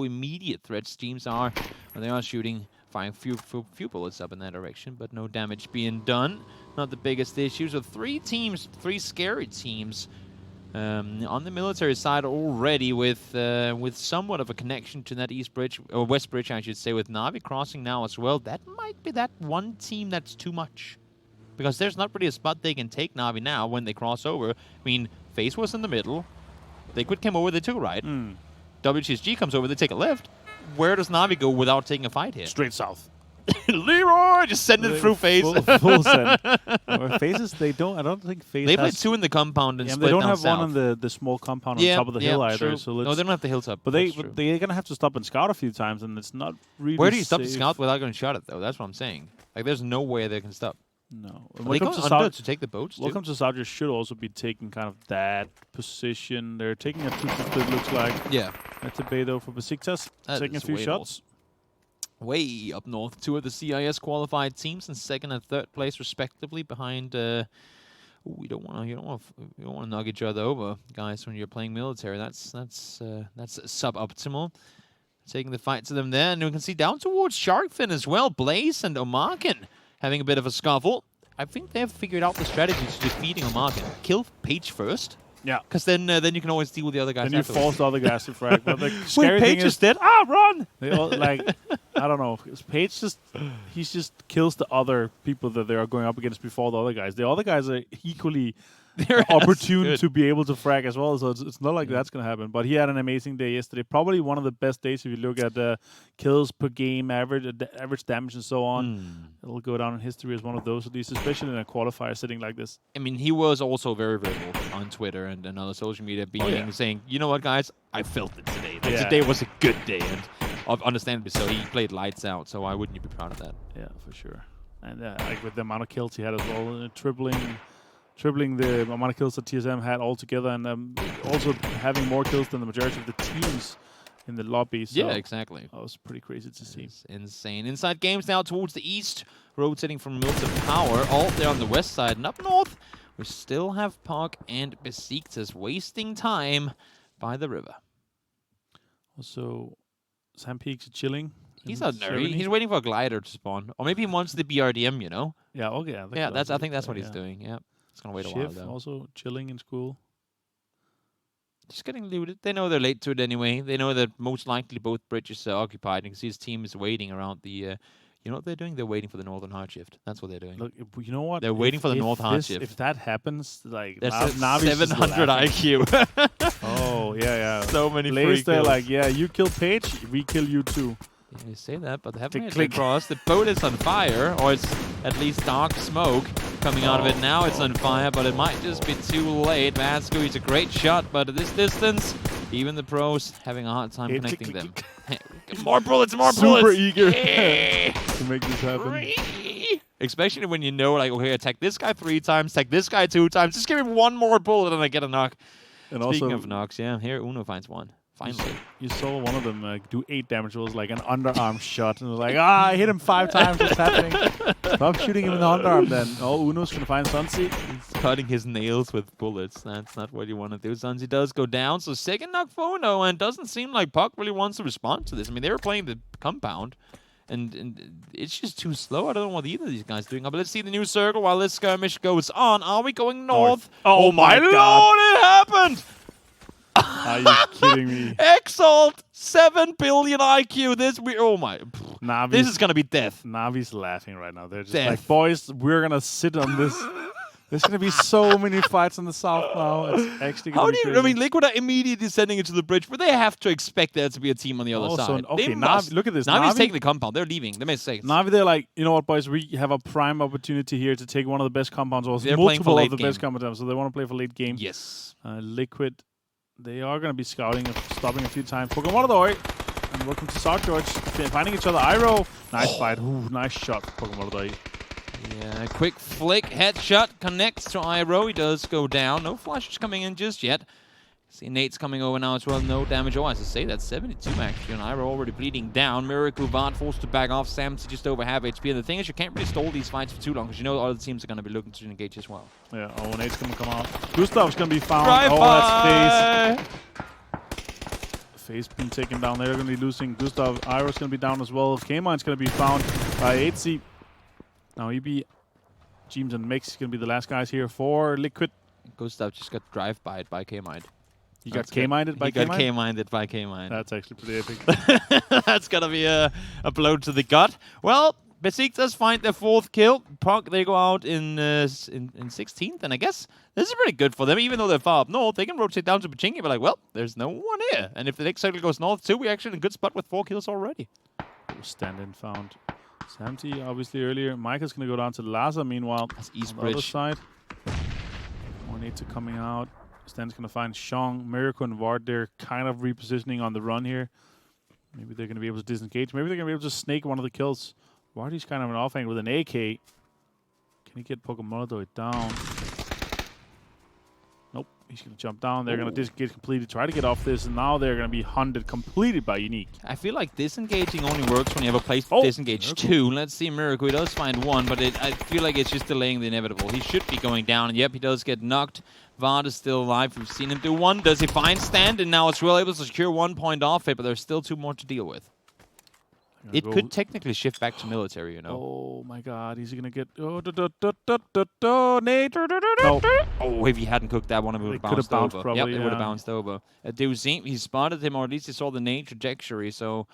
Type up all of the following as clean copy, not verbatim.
immediate threats teams are. They are shooting, firing few bullets up in that direction, but no damage being done. Not the biggest issue. So three scary teams on the military side already with somewhat of a connection to that east bridge, or west bridge, I should say, with Na'Vi crossing now as well. That might be that one team that's too much. Because there's not really a spot they can take Na'Vi now when they cross over. I mean, FaZe was in the middle. Liquid came over, they took a right. WTSG comes over, they take a left. Where does Na'Vi go without taking a fight here? Straight south. Leroy just send it through FaZe. Full send. Phases, they don't. I don't think FaZe. They play two in the compound and yeah, split they don't down have south. one on the small compound on top of the hill either. True. So no, they don't have the hilltop. But they're gonna have to stop and scout a few times, and it's not really. Where do you stop safe. the scout without going to shot it though? That's what I'm saying. Like, there's no way they can stop. No. They go under to take the boats. Welcome to South should also be taking kind of that position. They're taking a 2-2 split, looks like. Yeah. That's a Beto for Besiktas, taking a few shots. Way up north, two of the CIS qualified teams in second and third place respectively behind. You don't want to knock each other over, guys, when you're playing military. That's suboptimal. Taking the fight to them there, and we can see down towards Sharkfin as well. Blaze and Omarkin having a bit of a scuffle. I think they've figured out the strategy to defeating Omarkin. Kill Page first. Yeah. Because then you can always deal with the other guys. Then you force the other guys to frag. But the Wait, scary Page thing is dead. Ah, run! They all, like, I don't know. Page just kills the other people that they are going up against before the other guys. The other guys are equally opportune to be able to frag as well. So it's not like that's going to happen. But he had an amazing day yesterday. Probably one of the best days if you look at the kills per game average damage and so on. It'll go down in history as one of those, at least, especially in a qualifier sitting like this. I mean, he was also very verbal on Twitter and other social media, saying, you know what, guys, I felt it today. Like, today was a good day, and understandably so. He played lights out, so why wouldn't you be proud of that? Yeah, for sure. And like with the amount of kills he had as well, tripling the amount of kills that TSM had altogether, and also having more kills than the majority of the teams in the lobby. So yeah, exactly. That was pretty crazy to see. It's insane. Inside games now towards the east, rotating from Milton Power, all there on the west side. And up north, we still have Park and Besiktas wasting time by the river. Also, Sam Peaks chilling. He's out there. He's waiting for a glider to spawn. Or maybe he wants the BRDM, you know? Yeah, okay. I think that's what he's doing, yeah. It's going to wait a while, though. Also chilling in school. Just getting looted. They know they're late to it anyway. They know that most likely both bridges are occupied. You can see his team is waiting around the... you know what they're doing? They're waiting for the northern hard shift. That's what they're doing. Look, you know what? They're waiting for the north hard shift. If that happens, like... There's 700 IQ. Oh, yeah. So many Blaze, free they're kills. like, yeah, you kill Page, we kill you too. Yeah, you say that, but they haven't made it across. The boat is on fire, or it's at least dark smoke coming out of it. Now it's on fire, but it might just be too late. Vasco, he's a great shot, but at this distance, even the pros having a hard time connecting them. More bullets, more bullets! Super eager to make this happen. Especially when you know, like, okay, attack this guy 3 times, attack this guy 2 times, just give me one more bullet and I get a knock. And Speaking of knocks, yeah, here Uno finds one. Finally. You saw one of them do 8 damage. It was like an underarm shot. And it was like, I hit him 5 times. What's happening? Stop shooting him in the underarm then. Oh, Uno's going to find Sunsi. He's cutting his nails with bullets. That's not what you want to do. Sunsi does go down. So second knock for Uno. And it doesn't seem like Puck really wants to respond to this. I mean, they were playing the compound. And it's just too slow. I don't know what either of these guys are doing. But let's see the new circle while this skirmish goes on. Are we going north? Oh my lord, it happened! Are you kidding me? Exalt, 7 billion IQ. This is gonna be death. Navi's laughing right now. They're just like, boys, we're gonna sit on this. There's gonna be so many fights in the south now. It's actually gonna be crazy. I mean, Liquid are immediately sending it to the bridge, but they have to expect there to be a team on the other side. Okay, Navi, look at this. Navi's taking the compound. They're leaving. They may say Navi, they're like, you know what, boys? We have a prime opportunity here to take one of the best compounds, or they're multiple of the best compounds. So they want to play for late game. Yes. Liquid. They are going to be scouting and stopping a few times. Pokemon Mordor. And welcome to South George. Finding each other. Iroh. Nice fight. Ooh, nice shot, Pokemon Mordor. Yeah, quick flick. Headshot connects to Iroh. He does go down. No flashes coming in just yet. See Nate's coming over now as well. No damage. Oh, as I say, that's 72 actually. And Iroh already bleeding down. Miracle Vant forced to back off. Sam's just over half HP. And the thing is, you can't really stall these fights for too long because you know all the teams are going to be looking to engage as well. Yeah, oh, Nate's going to come out. Gustav's going to be found. That's FaZe being taken down. They're going to be losing. Gustav Iro's going to be down as well. K-Mine's going to be found by 8C. Now EB, James and Mix is going to be the last guys here for Liquid. Gustav just got drive-byed by K-Mind. You got K-Minded by K-Mind? He got K-Minded by K-Mind. That's actually pretty epic. That's going to be a blow to the gut. Well, Besiktas find their 4th kill. Punk, they go out in 16th, and I guess this is pretty good for them. Even though they're far up north, they can rotate down to Pochinki, but like, well, there's no one here. And if the next circle goes north too, we're actually in a good spot with 4 kills already. Stand-in found. Samty, obviously, earlier. Micah's going to go down to Laza, meanwhile. That's East on the Bridge. other side. 1-8 coming out. Stan's going to find Shong, Miracle, and Vard. They're kind of repositioning on the run here. Maybe they're going to be able to disengage. Maybe they're going to be able to snake one of the kills. Vardy's kind of an off angle with an AK. Can he get Pokemon down? Nope. He's going to jump down. They're going to disengage completely, try to get off this, and now they're going to be hunted completely by Unique. I feel like disengaging only works when you have a place to disengage Miracle. 2. Let's see, Miracle. He does find 1, but I feel like it's just delaying the inevitable. He should be going down, and yep, he does get knocked. Vard is still alive. We've seen him do 1. Does he find Stand? And now it's really able to secure 1 point off it, but there's still 2 more to deal with. It could technically shift back to military, you know. Oh my god, he's gonna get Nate. No. Oh, if he hadn't cooked that one, it would have bounced over. Probably, yep, it would have bounced over. Deucine, he spotted him, or at least he saw the Nate trajectory, so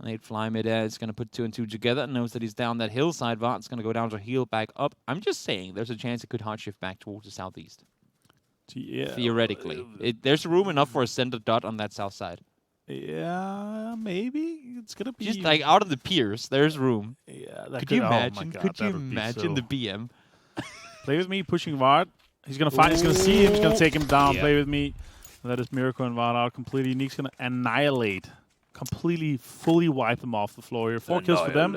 Nate fly midair is gonna put 2 and 2 together and knows that he's down that hillside. Vart's gonna go down to heal back up. I'm just saying there's a chance it could hard shift back towards the southeast. Yeah. Theoretically. There's room enough for a center dot on that south side. Yeah, maybe it's gonna be just like out of the piers. There's room. Yeah, could you imagine? Could you imagine the BM? Play with me, pushing Vard. He's gonna find. He's gonna see him. He's gonna take him down. Play with me. That is Miracle and Vard out completely. Nick's gonna annihilate, completely, fully wipe them off the floor here. 4 kills for them.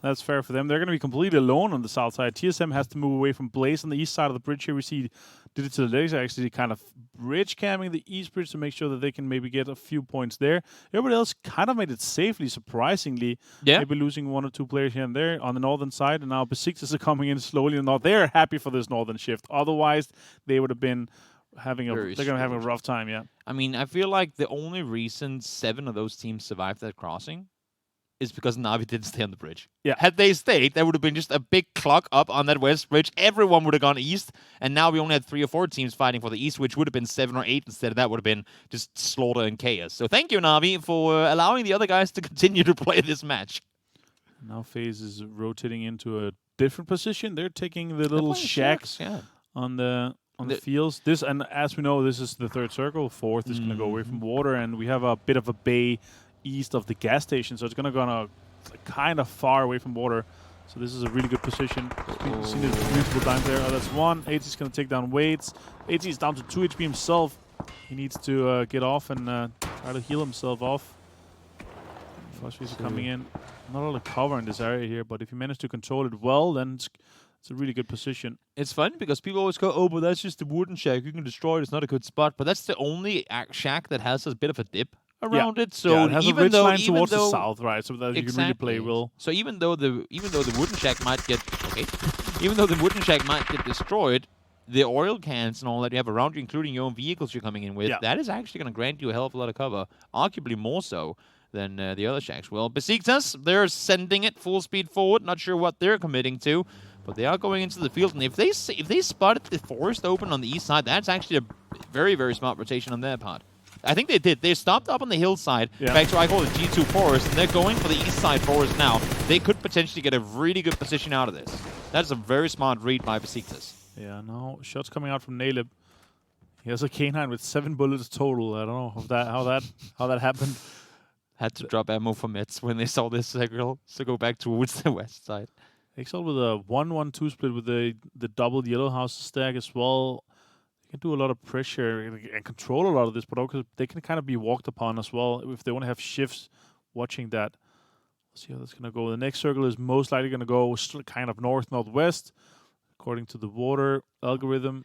That's fair for them. They're gonna be completely alone on the south side. TSM has to move away from Blaze on the east side of the bridge here. We see Digital Legs actually kind of bridge camming the east bridge to make sure that they can maybe get a few points there. Everybody else kind of made it safely, surprisingly. Yeah. Maybe losing 1 or 2 players here and there on the northern side. And now Besiktas are coming in slowly. And now they're happy for this northern shift. Otherwise, they would have been having a rough time, yeah. I mean, I feel like the only reason 7 of those teams survived that crossing is because Na'Vi didn't stay on the bridge. Yeah. Had they stayed, there would have been just a big clock up on that west bridge. Everyone would have gone east, and now we only had 3 or 4 teams fighting for the east, which would have been 7 or 8 instead of that would have been just slaughter and chaos. So thank you, Na'Vi, for allowing the other guys to continue to play this match. Now FaZe is rotating into a different position. They're taking the little shacks on the fields. This, and as we know, this is the 3rd circle. 4th is going to go away from water, and we have a bit of a bay east of the gas station, so it's going to go kind of far away from water. So this is a really good position. We've seen it multiple times there. Oh, that's 1. AT is going to take down Waits. AT is down to 2 HP himself. He needs to get off and try to heal himself off. Flushface is coming in. Not a lot of cover in this area here, but if you manage to control it well, then it's a really good position. It's fun because people always go, oh, but that's just the wooden shack. You can destroy it. It's not a good spot. But that's the only shack that has a bit of a dip around it. So it has even a ridge though line towards the south, right? So that you can really play well. So even though the wooden shack might get even though the wooden shack might get destroyed, the oil cans and all that you have around you, including your own vehicles you're coming in with, that is actually going to grant you a hell of a lot of cover, arguably more so than the other shacks. Well, Besiktas, they're sending it full speed forward. Not sure what they're committing to, but they are going into the field. And if they spotted the forest open on the east side, that's actually a very, very smart rotation on their part. I think they did. They stopped up on the hillside. Back to I call it G2 forest, and they're going for the east side forest now. They could potentially get a really good position out of this. That's a very smart read by Besiktas. Yeah, no shots coming out from Naleb. He has a K9 with 7 bullets total. I don't know how that happened. Had to drop ammo for meds when they saw this circle, so go back towards the west side. Exalt with a 1-1-2 split with the double yellow house stack as well. They can do a lot of pressure and control a lot of this, but also they can kind of be walked upon as well if they want to have shifts watching that. Let's see how that's going to go. The next circle is most likely going to go kind of north-northwest, according to the water algorithm.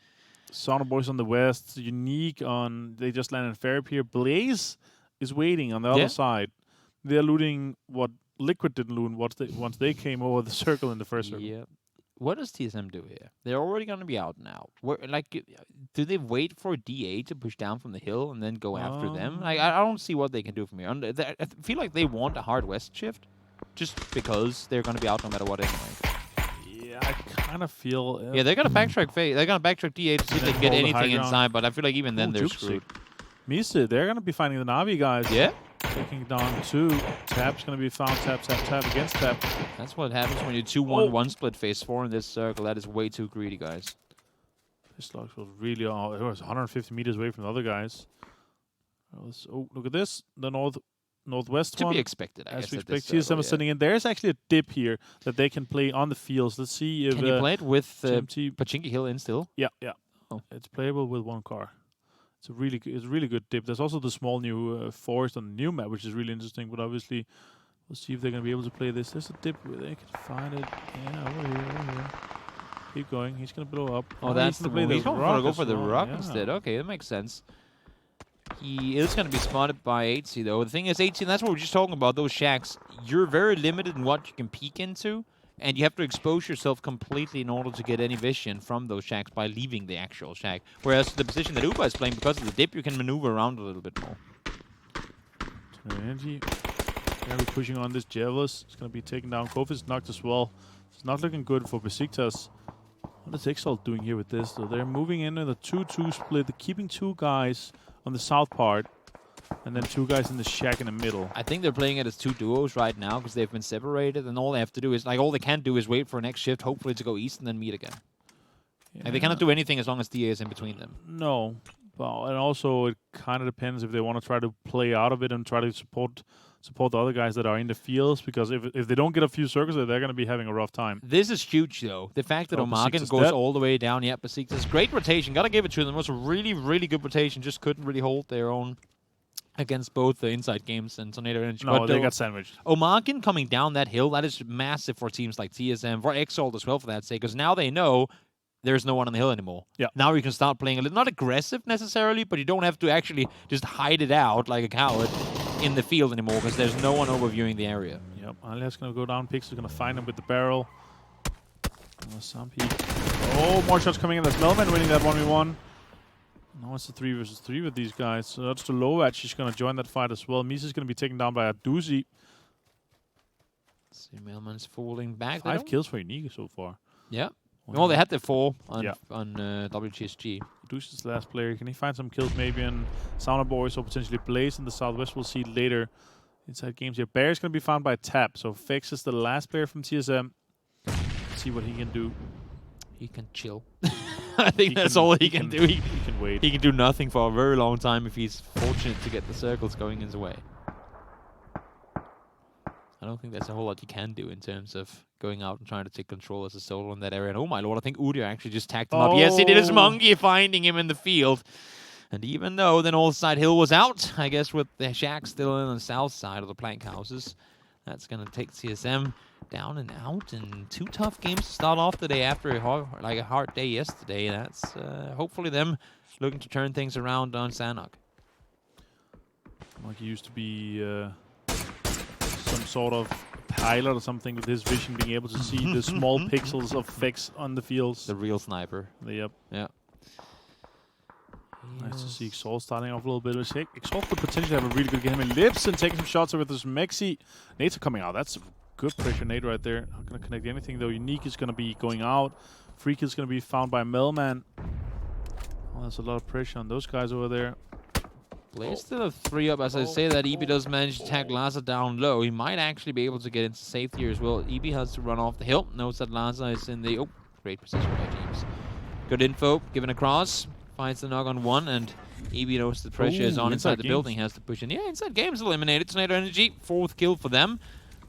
Sonar Boys on the west, Unique on, they just landed in Fair here. Blaze is waiting on the other side. They're looting what Liquid didn't loot once they came over the circle in the first circle. Yeah. what does TSM do here? They're already going to be out now. Do they wait for DA to push down from the hill and then go after them? Like, I don't see what they can do from here. I feel like they want a hard west shift, just because they're going to be out no matter what anyway. Yeah, I kind of feel. Yeah, they're going to backtrack. They're going to backtrack DA to see if they can get anything inside. But I feel like even then they're screwed. Misa, they're going to be finding the Navi guys. Yeah. Taking down 2. Tap's going to be found. Tap against Tap. That's what happens when you 2-1-1 split phase 4 in this circle. That is way too greedy, guys. This log was really it was 150 meters away from the other guys. Oh, look at this. The northwest one. To be expected, I guess. As we expect, TSM is sitting in. There's actually a dip here that they can play on the fields. Let's see if... Can you play it with Pachinki Hill in still? Yeah. Oh. It's playable with 1 car. It's a really good dip. There's also the small new forest on the new map, which is really interesting. But obviously, we'll see if they're going to be able to play this. There's a dip where they can find it. Yeah, over here. Keep going. He's going to blow up. Oh, that's the one. He's going to go for the rock yeah. instead. Okay, that makes sense. He is going to be spotted by 8C, though. The thing is, 8C, and that's what we're just talking about, those shacks. You're very limited in what you can peek into. And you have to expose yourself completely in order to get any vision from those shacks by leaving the actual shack. Whereas the position that Uba is playing, because of the dip, you can maneuver around a little bit more. Energy. Going to be pushing on this Javelus. It's going to be taken down. Kof is knocked as well. It's not looking good for Besiktas. What is Exalt doing here with this? So they're moving in a 2-2 split. They're keeping 2 guys on the south part. And then 2 guys in the shack in the middle. I think they're playing it as 2 duos right now because they've been separated, and all they have to do is, all they can do is wait for next shift, hopefully to go east and then meet again. Yeah. Like they cannot do anything as long as DA is in between them. No. Well, and also it kind of depends if they want to try to play out of it and try to support the other guys that are in the fields, because if they don't get a few circles, they're going to be having a rough time. This is huge, though. The fact that Omagan goes all the way down. Yeah, Besiktas. Great rotation. Got to give it to them. It was a really, really good rotation. Just couldn't really hold their own against both the Inside Games and Tornado Energy. No, they got sandwiched. Omagan coming down that hill, that is massive for teams like TSM, for Exalt as well, for that sake, because now they know there's no one on the hill anymore. Yeah. Now you can start playing a little, not aggressive necessarily, but you don't have to actually just hide it out like a coward in the field anymore, because there's no one overviewing the area. Yep, Alia's going to go down. Pix is going to find him with the barrel. Oh, more shots coming in. That's Melman winning that 1v1. Now it's a 3 versus 3 with these guys. So that's the Lovat. She's going to join that fight as well. Misa's going to be taken down by a doozy. See, Melman's falling back. 5 kills for Unique so far. Yeah. Well, they had the 4 on WTSG. Doozy's the last player. Can he find some kills maybe in Sauna Boys or potentially Blaze in the southwest? We'll see later. Inside Games here. Bear's going to be found by Tap. So Fex is the last player from TSM. Let's see what he can do. He can chill. I think that's all he can do. He can wait. He can do nothing for a very long time if he's fortunate to get the circles going his way. I don't think there's a whole lot you can do in terms of going out and trying to take control as a solo in that area. And oh my lord, I think Udia actually just tagged him up. Yes, he did his monkey finding him in the field. And even though the north side hill was out, I guess with the shack still in on the south side of the plank houses, that's going to take CSM down and out. And 2 tough games to start off the day after a hard day yesterday. That's hopefully them looking to turn things around on Sanok. Like he used to be some sort of pilot or something with his vision, being able to see the small pixels of Fex on the fields. The real sniper. Yep. Yeah. Nice to see Exalt starting off a little bit. Exalt could potentially have a really good game in Lips and taking some shots with this Mexi. Nades are coming out. That's a good pressure nade right there. Not going to connect anything though. Unique is going to be going out. Freak is going to be found by Melman. Oh, there's a lot of pressure on those guys over there. Blaze still a 3 up. As I say that, EB does manage to tag Laza down low. He might actually be able to get into safety here as well. EB has to run off the hill. Knows that Laza is in the... Oh, great position by James. Good info. Given across. Finds the knock on 1, and EB knows the pressure is on inside the building. Has to push in. Yeah, Inside Games eliminated. Tornado Energy, 4th kill for them.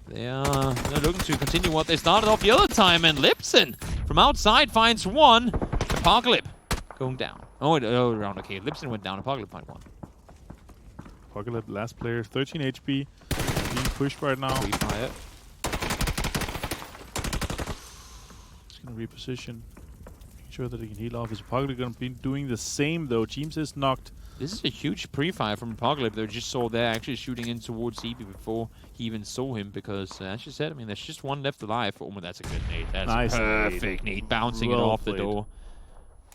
They're looking to continue what they started off the other time, and Lipson from outside finds 1. Apocalypse going down. Oh, around. Okay, Lipson went down. Apocalypse find 1. Apocalypse, last player, 13 HP. Being pushed right now. Refire. He's going to reposition. Sure that he can heal off. His Apocalypse going to be doing the same though. James is knocked. This is a huge pre-fire from Apocalypse. They just saw they're actually shooting in towards EB before he even saw him because, as you said, I mean, there's just one left alive. Oh, that's a good nade. That's nice perfect nade. Bouncing well it off played. the door.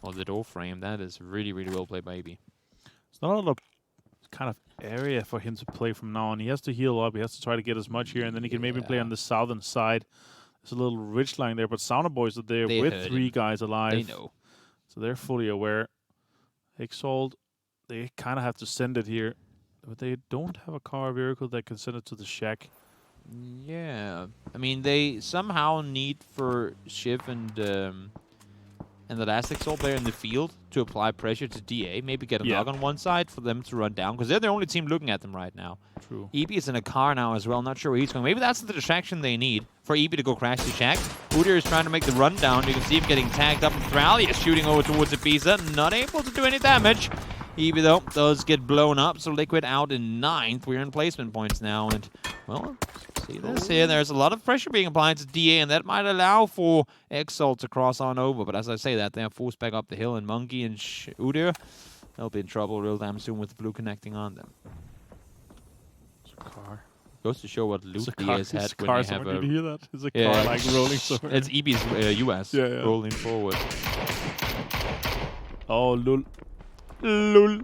Or the door frame. That is really, really well played by EB. It's not a lot of kind of area for him to play from now on. He has to heal up. He has to try to get as much here, and then he can maybe play on the southern side. There's a little ridge line there, but Sounder Boys are there with 3 guys alive. They know. So they're fully aware. Exalt, they kind of have to send it here, but they don't have a car vehicle that can send it to the shack. Yeah. I mean, they somehow need for Shiv and the last Exalt player in the field to apply pressure to DA. Maybe get a knock on one side for them to run down, because they're the only team looking at them right now. True. EB is in a car now as well. Not sure where he's going. Maybe that's the distraction they need for EB to go crash the shack. Udyr is trying to make the run down. You can see him getting tagged up. Thrally is shooting over towards Ibiza. Not able to do any damage. EB, though, does get blown up. So Liquid out in 9th. We're in placement points now. And, well, see this here. There's a lot of pressure being applied to DA, and that might allow for Exalt to cross on over. But as I say that, they're forced back up the hill, and Monkey and Udyr, they'll be in trouble real damn soon with the blue connecting on them. Car. Goes to show what loot DA's had when they have a... Did you hear that? It's a car like rolling somewhere. It's EB's US rolling forward. Oh, lul. Lul.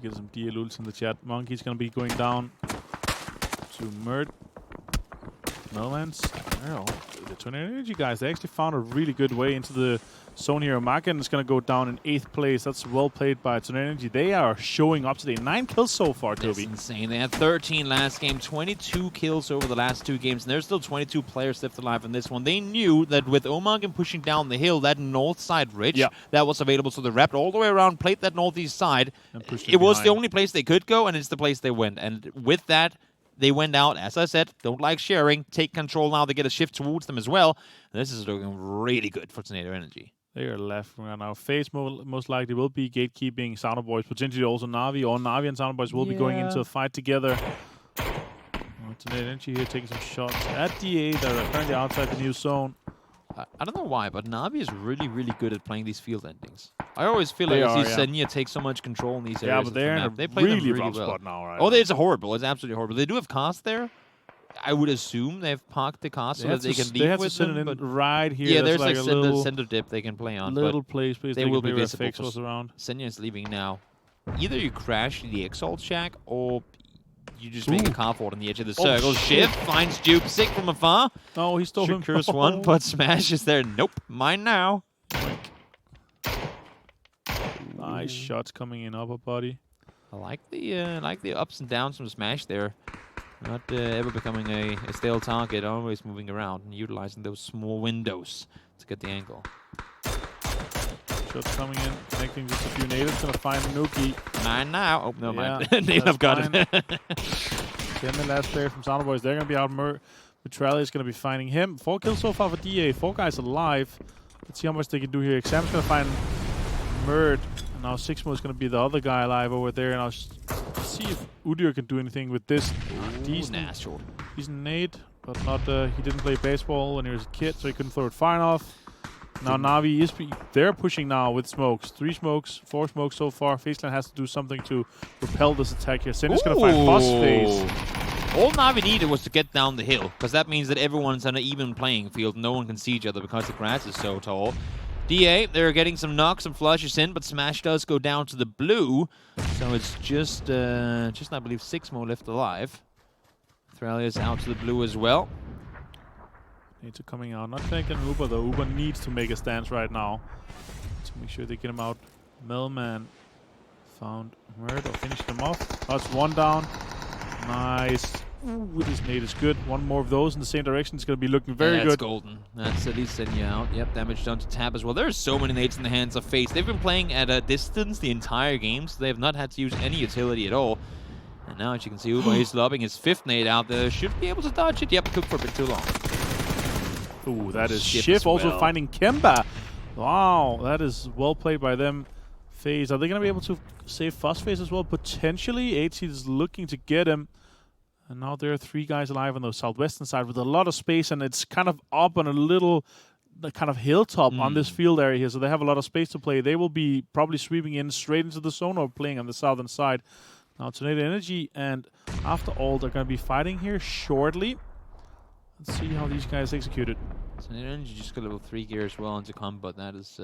Get some DA lulz in the chat. Monkey's gonna be going down to Mert. Melmans. The Twin Energy guys, they actually found a really good way into the zone here. Magen is going to go down in 8th place. That's well played by Twin Energy. They are showing up today. 9 kills so far, Toby. That's insane. They had 13 last game, 22 kills over the last 2 games, and there's still 22 players left alive in this one. They knew that with Omagen pushing down the hill, that north side ridge that was available, so they wrapped all the way around, played that northeast side. It was the only place they could go, and it's the place they went. And with that, they went out, as I said, don't like sharing, take control now. They get a shift towards them as well. This is looking really good for Tornado Energy. They are left right now. FaZe most likely will be gatekeeping Sounder Boys, potentially also Na'Vi, or Na'Vi and Sounder Boys will be going into a fight together. Tornado Energy here taking some shots at DA that are currently outside the new zone. I don't know why, but Na'Vi is really, really good at playing these field endings. I always feel like I see Senya take so much control in these areas. Yeah, but they're in a really rough spot now, right? Oh, it's horrible. It's absolutely horrible. They do have cast there. I would assume they've parked the cast so that they can leave with them. But right here. Yeah, there's like a center dip they can play on. Little place they will be visible. Was around. Senya is leaving now. Either you crash the Exalt shack or you just make a car fort on the edge of the circle. Shiv finds Duke sick from afar. Oh, he stole him. Curse one, but Smash is there. Nope, mine now. Nice shots coming in, upper body. I like the ups and downs from Smash there. Not ever becoming a stale target, always moving around and utilizing those small windows to get the angle. Shots coming in, connecting just a few natives, gonna find Nuki. Mine now. Oh, no, mine. Native got it. Then the last player from Sounder Boys, they're gonna be out. Mitrelli is gonna be finding him. 4 kills so far for DA, 4 guys alive. Let's see how much they can do here. Exam's gonna find Mert. And now Sixmo is gonna be the other guy alive over there. And I'll see if Udyr can do anything with this. Decent nade, but not. He didn't play baseball when he was a kid, so he couldn't throw it far enough. Now Na'Vi is they're pushing now with smokes. 3 smokes, 4 smokes so far. FaZeland has to do something to repel this attack here. Senya's gonna find Phosphase. All Na'Vi needed was to get down the hill, because that means that everyone's on an even playing field. No one can see each other because the grass is so tall. DA, they're getting some knocks and flushes in, but Smash does go down to the blue. So it's just I believe 6 more left alive. Thralia's out to the blue as well. Needs coming out. Not thinking Uber though. Uber needs to make a stance right now to make sure they get him out. Melman found Mert or finished him off. That's 1 down. Nice. With his nade is good. 1 more of those in the same direction. It's going to be looking very good. That's golden. That's at least sending you out. Yep, damage done to Tab as well. There's so many nades in the hands of FaZe. They've been playing at a distance the entire game, so they have not had to use any utility at all. And now, as you can see, Uber is lobbing his 5th nade out there. Should be able to dodge it. Yep, took for a bit too long. Ooh, that is Shiv also finding Kemba. Wow, that is well played by them. FaZe, are they going to be able to save Phosphase as well? Potentially. 18 is looking to get him. And now there are 3 guys alive on the southwestern side with a lot of space, and it's kind of up on a little the kind of hilltop on this field area here, so they have a lot of space to play. They will be probably sweeping in straight into the zone or playing on the southern side. Now Tornado Energy, and after all, they're going to be fighting here shortly. Let's see how these guys execute it. Tornado Energy just got level 3 gear as well into combat. That is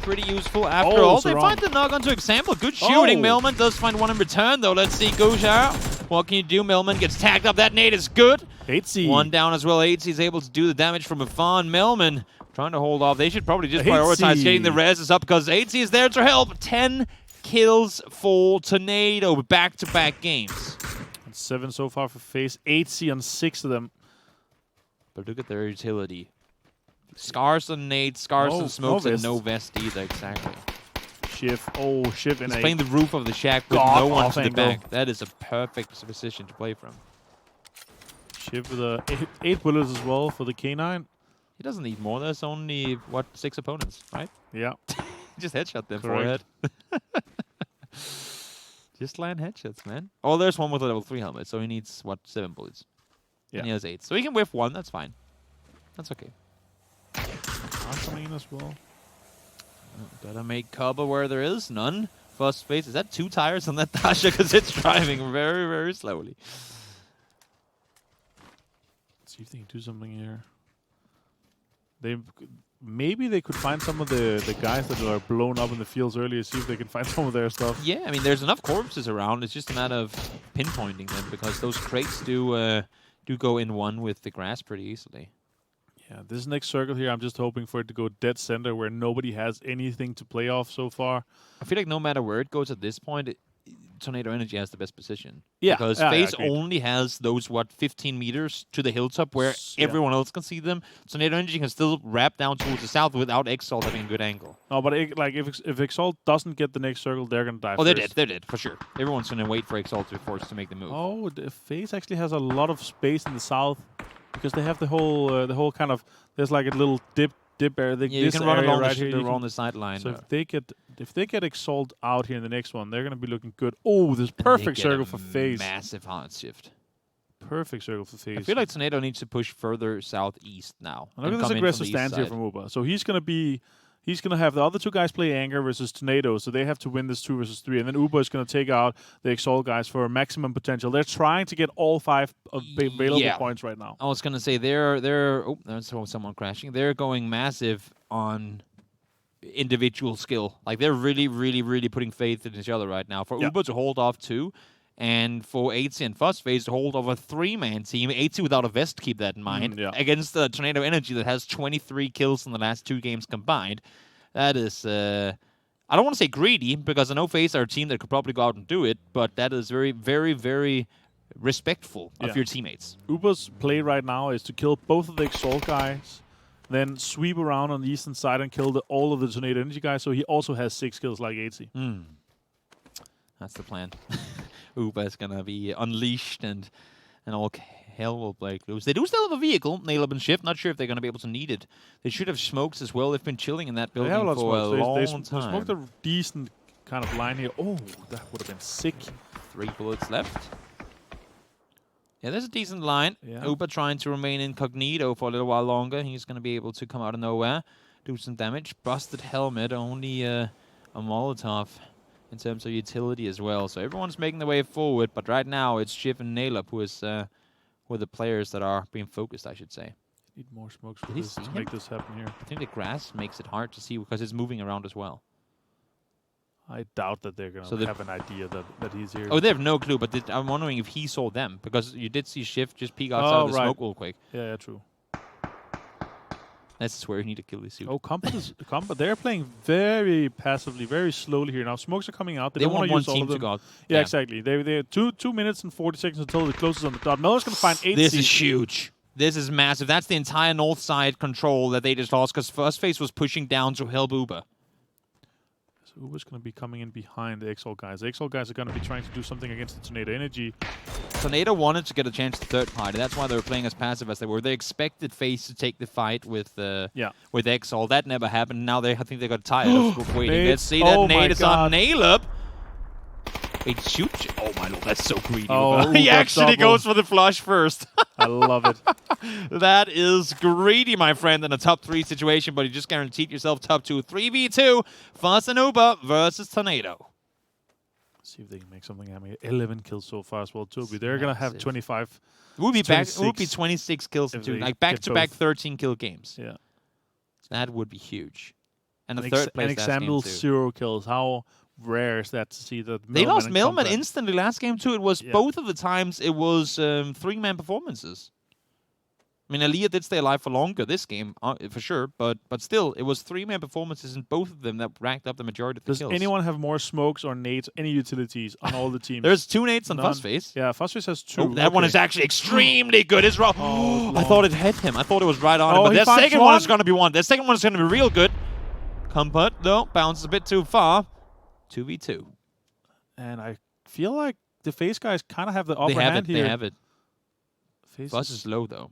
pretty useful. After all, they find the knock onto Example. Good shooting. Millman does find one in return, though. Let's see, Gusha. What can you do? Millman gets tagged up. That nade is good. 8C. One down as well. 8C is able to do the damage from afar. Millman trying to hold off. They should probably just prioritize getting the reses up because 8C is there to help. 10 kills for Tornado. Back-to-back games. And 7 so far for FaZe. 8C on 6 of them. But look at their utility. Scars on nades, scars on smokes, and no vest either, exactly. Shift. Oh, Shift in He's playing the roof of the shack with no one to the back. That is a perfect position to play from. Shift with 8 bullets as well for the K9. He doesn't need more. There's only, what, 6 opponents, right? Yeah. Just headshot them forehead. Just land headshots, man. Oh, there's one with a level 3 helmet, so he needs, what, 7 bullets. Yeah. And he has 8. So he can whiff 1, that's fine. That's okay. Coming in as well. Gotta make cover where there is none. First phase. Is that 2 tires on that Dasha? Because it's driving very, very slowly. Let's see if they can do something here. Maybe they could find some of the guys that are blown up in the fields earlier. See if they can find some of their stuff. Yeah, I mean, there's enough corpses around. It's just a matter of pinpointing them because those crates do go in one with the grass pretty easily. Yeah, this next circle here, I'm just hoping for it to go dead center where nobody has anything to play off so far. I feel like no matter where it goes at this point, Tornado Energy has the best position. Yeah. Because FaZe only has those, 15 meters to the hilltop where everyone else can see them. Tornado Energy can still wrap down towards the south without Exalt having a good angle. No, but if Exalt doesn't get the next circle, they're going to die first. They're dead, for sure. Everyone's going to wait for Exalt to be forced to make the move. Oh, the FaZe actually has a lot of space in the south because they have the whole kind of, there's like a little dip area. Yeah, you can run along the sideline. So if they get Exalt out here in the next one, they're going to be looking good. Oh, this perfect circle for FaZe. Massive hard shift. Perfect circle for FaZe. I feel like Tornado needs to push further southeast now. And look at this aggressive stance here from Uber. So he's going to have the other 2 guys play Anger versus Tornado, so they have to win this 2 versus 3. And then Uber is going to take out the Exalt guys for maximum potential. They're trying to get all 5 available points right now. I was going to say oh, there's someone crashing. They're going massive on individual skill. Like they're really, really, really putting faith in each other right now. For Uber to hold off 2, and for 8C and FaZe to hold off a 3-man team. 8C without a vest, keep that in mind. Against the Tornado Energy that has 23 kills in the last 2 games combined. That is, I don't want to say greedy, because I know FaZe are a team that could probably go out and do it, but that is very, very, very respectful of your teammates. Uber's play right now is to kill both of the Exalt guys, then sweep around on the eastern side and kill all of the Tornado Energy guys, so he also has 6 kills like 8C. That's the plan. Uber is going to be unleashed and all hell will break loose. They do still have a vehicle, Nail Up and Shift. Not sure if they're going to be able to need it. They should have smokes as well. They've been chilling in that building for a long time. They smoked a decent kind of line here. Oh, that would have been sick. 3 bullets left. Yeah, there's a decent line. Uber trying to remain incognito for a little while longer. He's going to be able to come out of nowhere, do some damage. Busted helmet, only a Molotov in terms of utility as well. So everyone's making their way forward, but right now it's Shiv and Nailup who are the players that are being focused, I should say. Need more smokes for this to make this happen here. I think the grass makes it hard to see because it's moving around as well. I doubt that they're going to have an idea that he's here. Oh, they have no clue, but I'm wondering if he saw them, because you did see Shift just peek outside of the smoke real quick. Yeah, true. That's where you need to kill this suit. Oh, Combat, they're playing very passively, very slowly here. Now, smokes are coming out. They don't want to use all of them. To go out. Yeah, exactly. They're 2 minutes and 40 seconds until it closes on the dot. Mello's going to find 8. This is huge. This is massive. That's the entire north side control that they just lost, because First Phase was pushing down to help Uber. So Uber's going to be coming in behind the Exalt guys. The Exalt guys are going to be trying to do something against the Tornado Energy. Tornado wanted to get a chance to third party. That's why they were playing as passive as they were. They expected FaZe to take the fight with Exalt. That never happened. Now I think they got tired of waiting. Let's see that nade is on Nail Up. Wait, shoot. Oh my lord, that's so greedy. Oh, he that's actually double. goes for the flush first. I love it. That is greedy, my friend, in a top 3 situation, but you just guaranteed yourself top 2. 3v2, Fuzz and Uber versus Tornado. See if they can make something happen. 11 kills so far as well, Toby. They're going to have 25. It would be 26 26 kills, if too. they Like get back-to-back both. 13 kill games. Yeah. That would be huge. And the An third place an last game, example, too. 0 kills. How rare is that to see that? They lost and Millman Combat- instantly last game, too. It was both of the times it was 3-man performances. I mean, Aaliyah did stay alive for longer this game, for sure, but still, it was 3-man performances in both of them that racked up the majority of the Does kills. anyone have more smokes or nades, any utilities on all the teams? There's 2 nades on None. Fuzzface. Yeah, Fuzzface has 2. Oh, that one is actually extremely good. It's wrong. Oh, I thought it hit him. I thought it was right on him. Oh, But he the finds second one is one. going to be one. The second one is going to be real good. Comput, though, bounces a bit too far. 2v2. And I feel like the face guys kind of have the upper They have hand it. here. They have it. Face Fuzz is low, though.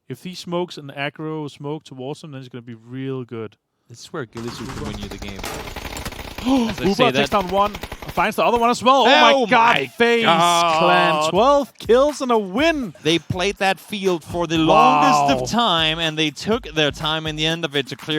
If he smokes an aggro smoke towards him, then it's going to be real good. This is where Gillisu can win you the game. As I Uber say takes that, down one, finds the other one as well. Oh, Oh my god, my face God. clan. 12 kills and a win. they played that field for the Wow. longest of time, and they took their time in the end of it to clear